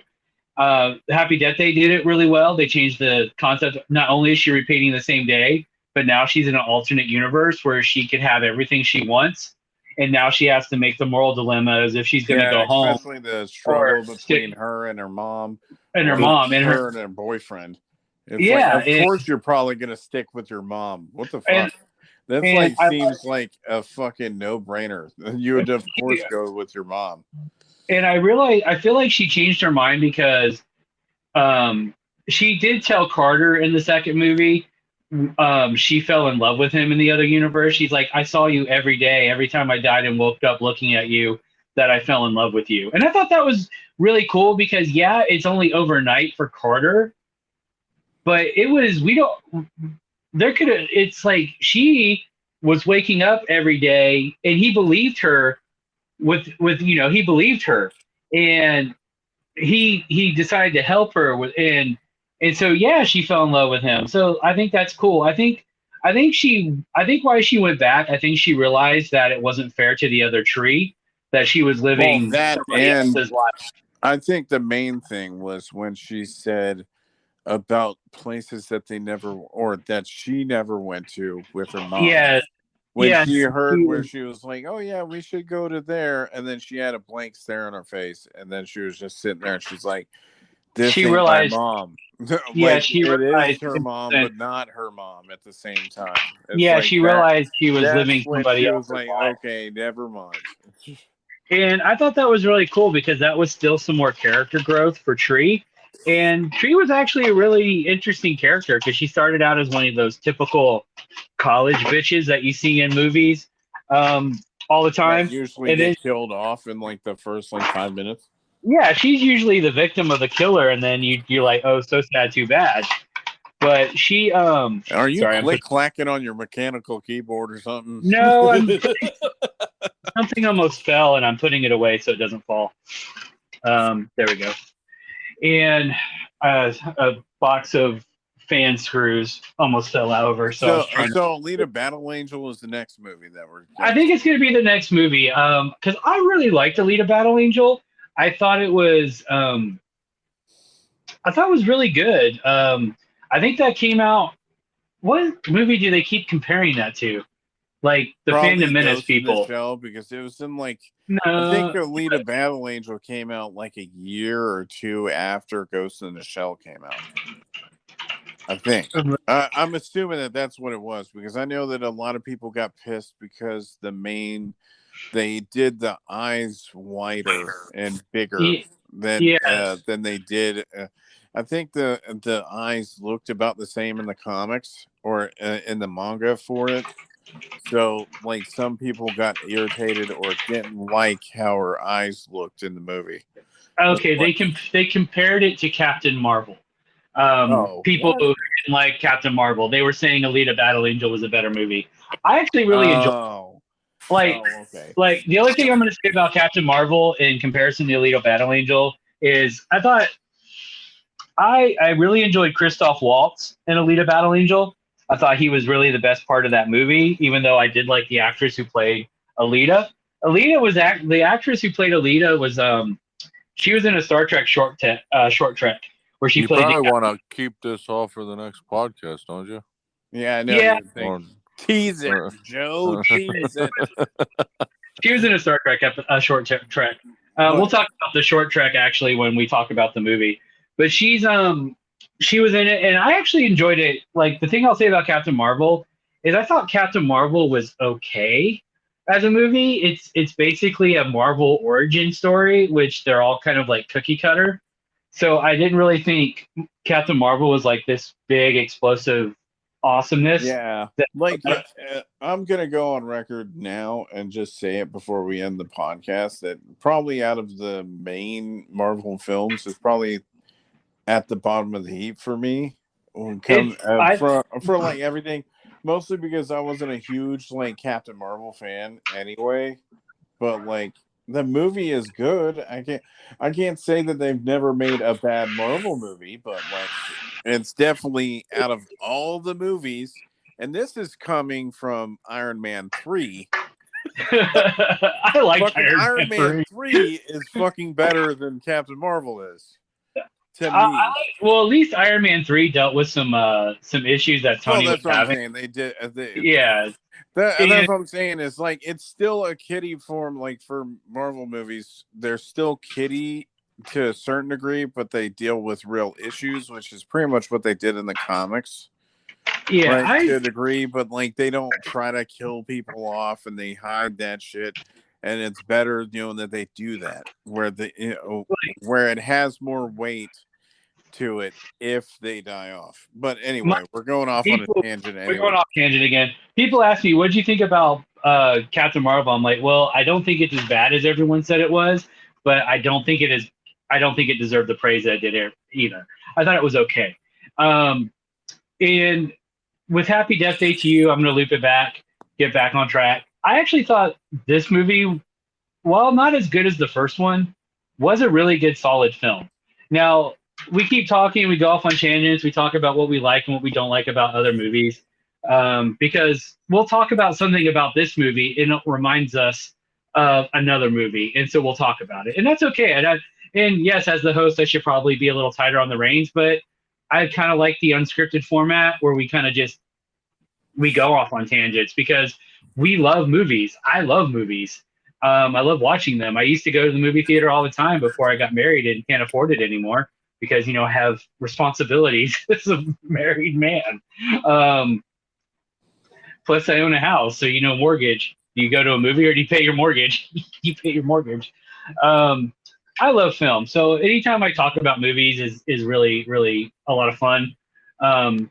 Happy Death Day did it really well. They changed the concept. Not only is she repeating the same day, but now she's in an alternate universe where she can have everything she wants. And now she has to make the moral dilemma as if she's going to go home. Especially the struggle between her and her mom. And her mom. And her boyfriend. It's of course you're probably going to stick with your mom. What the fuck? That seems like a fucking no-brainer. You would, of course, go with your mom. And I feel like she changed her mind because she did tell Carter in the second movie she fell in love with him in the other universe. She's like, I saw you every day, every time I died and woke up looking at you, that I fell in love with you. And I thought that was really cool because, yeah, it's only overnight for Carter. But it's like she was waking up every day and he believed her he believed her and he decided to help her and so, yeah, she fell in love with him. So I think that's cool. I think why she went back, I think she realized that it wasn't fair to the other tree, that she was living somebody else's life. I think the main thing was when she said about places that that she never went to with her mom. Yeah. When she heard where she was like, oh yeah, we should go to there. And then she had a blank stare on her face. And then she was just sitting there and she's like, this ain't my mom. She realized it is her mom, but not her mom at the same time. She realized she was living somebody else's life. Okay, never mind. And I thought that was really cool because that was still some more character growth for Tree. And Tree was actually a really interesting character because she started out as one of those typical college bitches that you see in movies all the time. Usually get killed off in like the first 5 minutes. Yeah, she's usually the victim of the killer, and then you're like, oh, so sad, too bad. But she are you click-clacking on your mechanical keyboard or something? No, Something almost fell, and I'm putting it away so it doesn't fall. There we go. And a box of fan screws almost fell over. So Alita Battle Angel is the next movie that we're. I think it's going to be the next movie. Because I really liked Alita Battle Angel. I thought it was. I thought it was really good. I think that came out. What movie do they keep comparing that to? Like the Phantom Menace people. Shell, because it was in like. No, I think Alita Battle Angel came out like a year or two after Ghost in the Shell came out. I think. I'm assuming that that's what it was, because I know that a lot of people got pissed because they did the eyes wider and bigger than they did. I think the eyes looked about the same in the comics or in the manga for it. So, like, some people got irritated or didn't like how her eyes looked in the movie. Okay, they compared it to Captain Marvel. People who didn't like Captain Marvel, they were saying Alita Battle Angel was a better movie. I actually really enjoyed it. Like the only thing I'm going to say about Captain Marvel in comparison to Alita Battle Angel is I thought I really enjoyed Christoph Waltz in Alita Battle Angel. I thought he was really the best part of that movie, even though I did like the actress who played Alita. Alita was the actress who played Alita was she was in a Star Trek short trek where she played. You probably want to keep this all for the next podcast, don't you? Yeah, I know. Yeah. Tease it, Joe. Tease it. She was in a Star Trek short trek. We'll talk about the short trek actually when we talk about the movie. But she was in it, and I actually enjoyed it. Like the thing I'll say about Captain Marvel is I thought Captain Marvel was okay as a movie. It's basically a Marvel origin story, which they're all kind of like cookie cutter. So I didn't really think Captain Marvel was like this big explosive awesomeness. Yeah, I'm gonna go on record now and just say it before we end the podcast that probably out of the main Marvel films is probably at the bottom of the heap for me. For like everything, mostly because I wasn't a huge like Captain Marvel fan anyway. But like the movie is good. I can't say that they've never made a bad Marvel movie, but like it's definitely out of all the movies, and this is coming from Iron Man 3. I like Iron Man 3 is fucking better than Captain Marvel is. To me. Well, at least Iron Man 3 dealt with some issues that Tony was having. I'm saying. They did. Yeah. That's what I'm saying is like it's still a kiddie form. Like for Marvel movies, they're still kiddie to a certain degree, but they deal with real issues, which is pretty much what they did in the comics. Yeah, right, to a degree, but like they don't try to kill people off and they hide that shit. And it's better, that they do that where where it has more weight to it if they die off. But anyway, we're going off on a tangent. Anyway. We're going off tangent again. People ask me, "What did you think about Captain Marvel?" I'm like, "Well, I don't think it's as bad as everyone said it was, but I don't think it is. I don't think it deserved the praise that it did either. I thought it was okay." And with Happy Death Day to You, I'm going to loop it back, get back on track. I actually thought this movie, while not as good as the first one, was a really good, solid film. Now, we keep talking, we go off on tangents, we talk about what we like and what we don't like about other movies, because we'll talk about something about this movie and it reminds us of another movie, and so we'll talk about it. And that's okay. And yes, as the host, I should probably be a little tighter on the reins, but I kind of like the unscripted format where we kind of we go off on tangents because we love movies. I love movies. I love watching them. I used to go to the movie theater all the time before I got married and can't afford it anymore because, I have responsibilities as a married man. Plus I own a house. So, mortgage. Do you go to a movie or do you pay your mortgage? You pay your mortgage. I love film. So anytime I talk about movies is really, really a lot of fun. One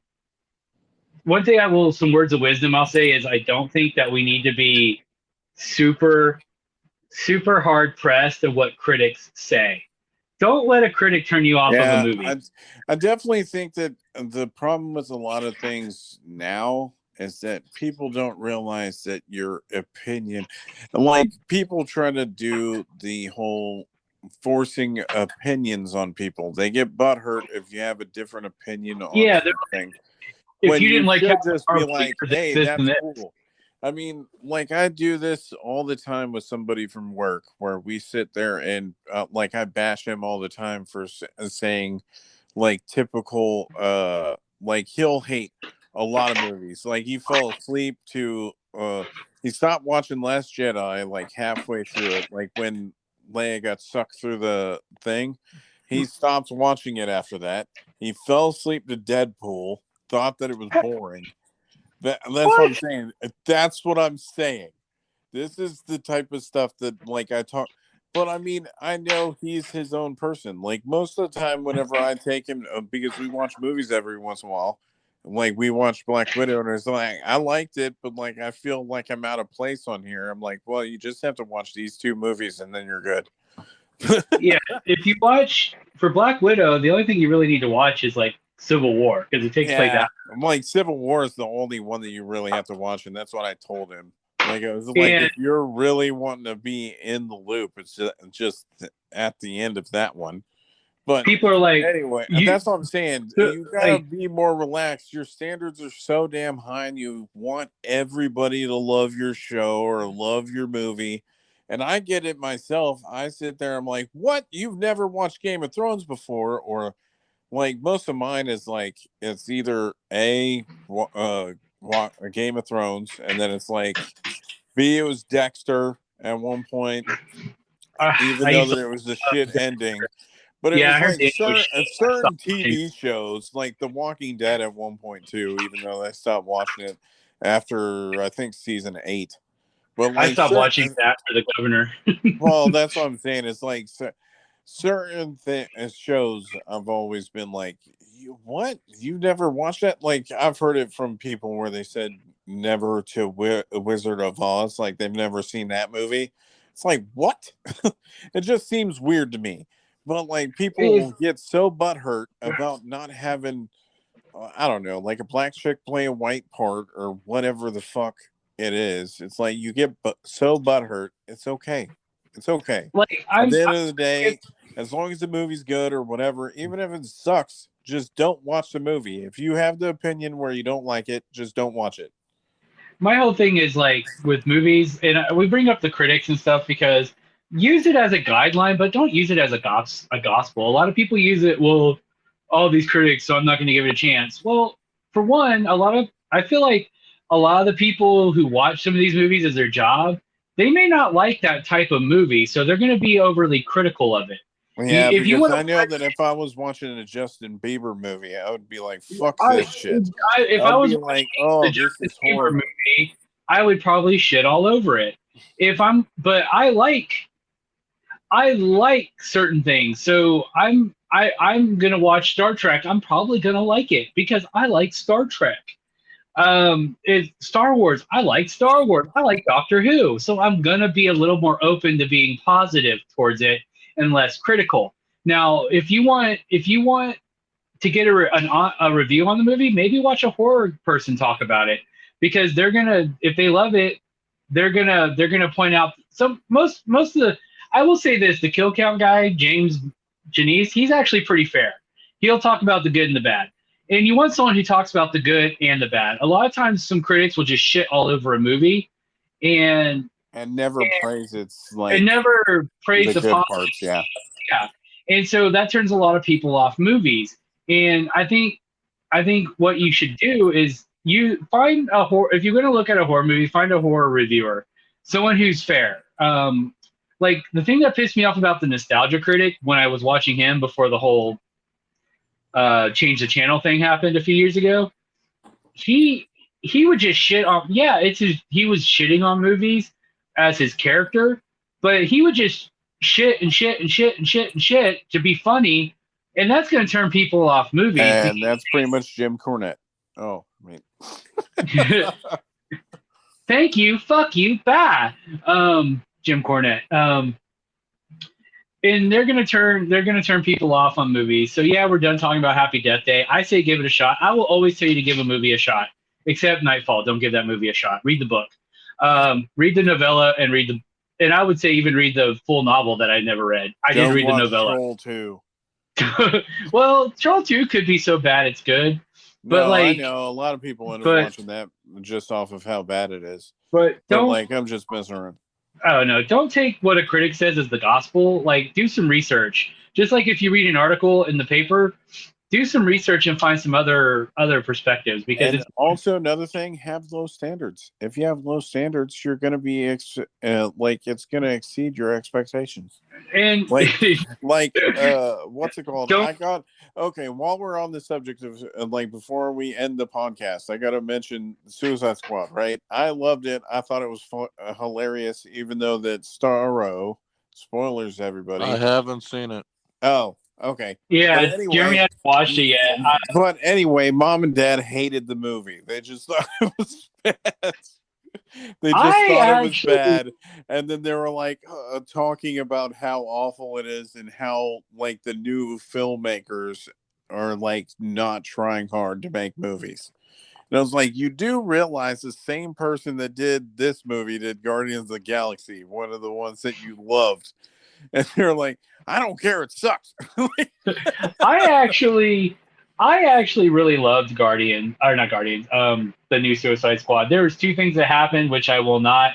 thing some words of wisdom I'll say is I don't think that we need to be super, super hard pressed of what critics say. Don't let a critic turn you off of a movie. I definitely think that the problem with a lot of things now is that people don't realize that your opinion, like people try to do the whole forcing opinions on people. They get butthurt if you have a different opinion on something. If When you didn't like should just be Marvel, like, you're hey, this that's and this. cool. I mean, like I do this all the time with somebody from work where we sit there and like I bash him all the time for saying like typical like he'll hate a lot of movies. Like he fell asleep to he stopped watching Last Jedi like halfway through it, like when Leia got sucked through the thing. He stopped watching it after that. He fell asleep to Deadpool, thought that it was boring. That's what I'm saying. That's what I'm saying. This is the type of stuff that like I talk. But I mean, I know he's his own person. Like most of the time, whenever I take him, because we watch movies every once in a while, like we watched Black Widow, and it's like I liked it, but like I feel like I'm out of place on here. I'm like, well, you just have to watch these two movies, and then you're good. Yeah, if you watch for Black Widow, the only thing you really need to watch is like Civil War because it takes place after. I'm like Civil War is the only one that you really have to watch, and that's what I told him. Like it was like if you're really wanting to be in the loop, it's just at the end of that one. But people are like, anyway, that's what I'm saying. You gotta be more relaxed. Your standards are so damn high, and you want everybody to love your show or love your movie. And I get it myself. I sit there, I'm like, what? You've never watched Game of Thrones before? Or like most of mine is like it's either a Game of Thrones, and then it's like B, it was Dexter at one point, even though that it was a shit ending. But it was like certain TV shows, like The Walking Dead at one point too, even though I stopped watching it after I think season 8. But like I stopped watching that for the governor. Well, that's what I'm saying. It's like certain shows I've always been like, what? You never watched that? Like I've heard it from people where they said never to Wizard of Oz, like they've never seen that movie. It's like, what? It just seems weird to me. But like people will get so butthurt about not having, I don't know, like a black chick play a white part or whatever the fuck it is. It's like you get so butthurt. It's okay. It's okay. Like at the end of the day, as long as the movie's good or whatever, even if it sucks, just don't watch the movie. If you have the opinion where you don't like it, just don't watch it. My whole thing is like with movies, and we bring up the critics and stuff because use it as a guideline, but don't use it as a gospel. A lot of people use it, well, all these critics, so I'm not going to give it a chance. Well, for one, I feel like a lot of the people who watch some of these movies as their job, they may not like that type of movie, so they're going to be overly critical of it. Yeah, because I know that if I was watching a Justin Bieber movie, I would be like, "Fuck this shit." If I was like, "Oh, the Justin Bieber movie," I would probably shit all over it. But I like certain things, so I'm gonna watch Star Trek. I'm probably gonna like it because I like Star Trek. It's Star Wars. I like Star Wars. I like Doctor Who, so I'm gonna be a little more open to being positive towards it and less critical. Now, if you want to get a review on the movie, maybe watch a horror person talk about it because they're gonna, if they love it, they're gonna point out most of the. I will say this: the kill count guy, James Janice, he's actually pretty fair. He'll talk about the good and the bad. And you want someone who talks about the good and the bad. A lot of times, some critics will just shit all over a movie, and never praise its like and never praise the good parts. Yeah. And so that turns a lot of people off movies. And I think what you should do is you find a horror. If you're going to look at a horror movie, find a horror reviewer, someone who's fair. Like the thing that pissed me off about the Nostalgia Critic when I was watching him before the whole change the channel thing happened a few years ago, he would just shit on. Yeah, he was shitting on movies as his character, but he would just shit and shit and shit and shit and shit to be funny, and that's going to turn people off movies. And that's pretty much Jim Cornette. Oh, I mean. Thank you. Fuck you. Bye. Jim Cornette. And they're gonna turn people off on movies. So yeah, we're done talking about Happy Death Day. I say give it a shot. I will always tell you to give a movie a shot. except Nightfall. Don't give that movie a shot. Read the book. Read the novella and I would say even read the full novel that I never read. I did read the novella. Troll 2. Well, Troll 2 could be so bad it's good. But no, I know a lot of people end up watching that just off of how bad it is. But I'm just messing around. Oh no! Don't take what a critic says as the gospel. Like, do some research. Just like if you read an article in the paper, do some research and find some other perspectives. Because it's also another thing: have low standards. If you have low standards, you're going to be it's going to exceed your expectations. And what's it called? While we're on the subject of before we end the podcast, I got to mention Suicide Squad. Right? I loved it. I thought it was hilarious, even though that Starro. Spoilers, everybody. I haven't seen it. Oh. Okay. Yeah, anyway, Jeremy hasn't watched it yet. But anyway, Mom and Dad hated the movie. They just thought it was bad. They just thought it was bad, and then they were like talking about how awful it is and how the new filmmakers are not trying hard to make movies. And I was like, you do realize the same person that did this movie did Guardians of the Galaxy, one of the ones that you loved. And they're like, I don't care, it sucks. I actually really loved the new Suicide Squad. There was two things that happened, which I will not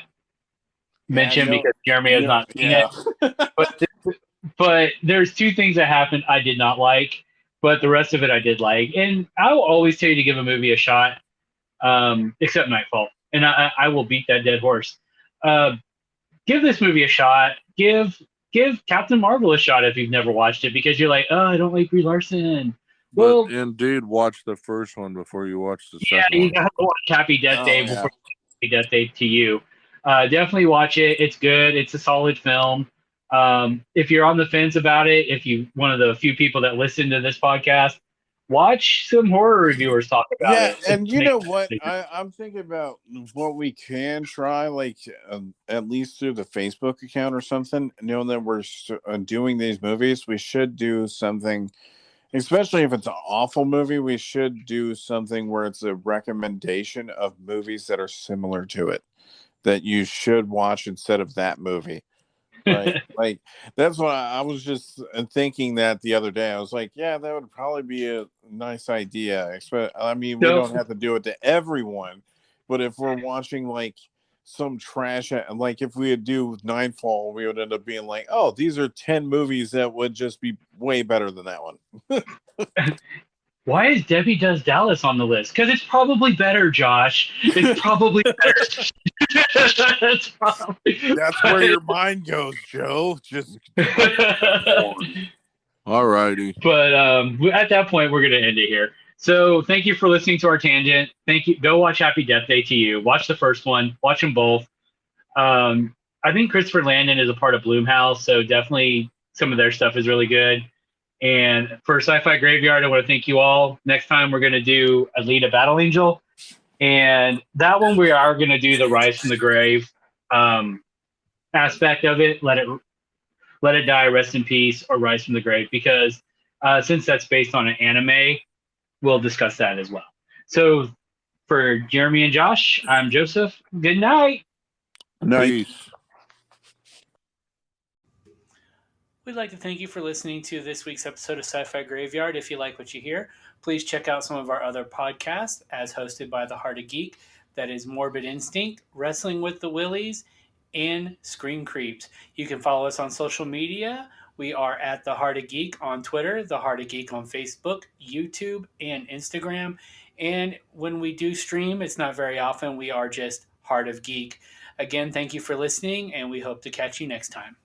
mention because Jeremy has not seen it. But there's two things that happened I did not like, but the rest of it I did like. And I will always tell you to give a movie a shot, except Nightfall. And I will beat that dead horse. Give this movie a shot. Give Captain Marvel a shot if you've never watched it, because you're like, oh, I don't like Brie Larson. Well, indeed, watch the first one before you watch the second one. Yeah, you got to watch Happy Death Day before Happy Death Day to you. Definitely watch it. It's good. It's a solid film. If you're on the fence about it, if you one of the few people that listen to this podcast, watch some horror reviewers talk about it. Yeah, and you know what? I'm thinking about what we can try, at least through the Facebook account or something. Knowing that we're doing these movies, we should do something, especially if it's an awful movie, we should do something where it's a recommendation of movies that are similar to it that you should watch instead of that movie. Right. That's what I was just thinking that the other day. I was like, yeah, that would probably be a nice idea. I mean, we don't have to do it to everyone, but if we're watching some trash, if we would do Nightfall, we would end up being like, oh, these are 10 movies that would just be way better than that one. Why is Debbie Does Dallas on the list? Because it's probably better, Josh. It's probably better. That's where your mind goes, Joe. Just all righty. But at that point, we're going to end it here. So thank you for listening to our tangent. Thank you. Go watch Happy Death Day to you. Watch the first one. Watch them both. I think Christopher Landon is a part of Blumhouse, so definitely some of their stuff is really good. And for Sci-Fi Graveyard, I want to thank you all. Next time, we're going to do Alita Battle Angel. And that one, we are going to do the Rise from the Grave aspect of it. Let it die, rest in peace, or Rise from the Grave. Because since that's based on an anime, we'll discuss that as well. So for Jeremy and Josh, I'm Joseph. Good night. Night. We'd like to thank you for listening to this week's episode of Sci-Fi Graveyard. If you like what you hear, please check out some of our other podcasts as hosted by the Heart of Geek. That is Morbid Instinct, Wrestling with the Willies, and Screen Creeps. You can follow us on social media. We are at the Heart of Geek on Twitter, the Heart of Geek on Facebook, YouTube, and Instagram. And when we do stream, it's not very often. We are just Heart of Geek. Again, thank you for listening, and we hope to catch you next time.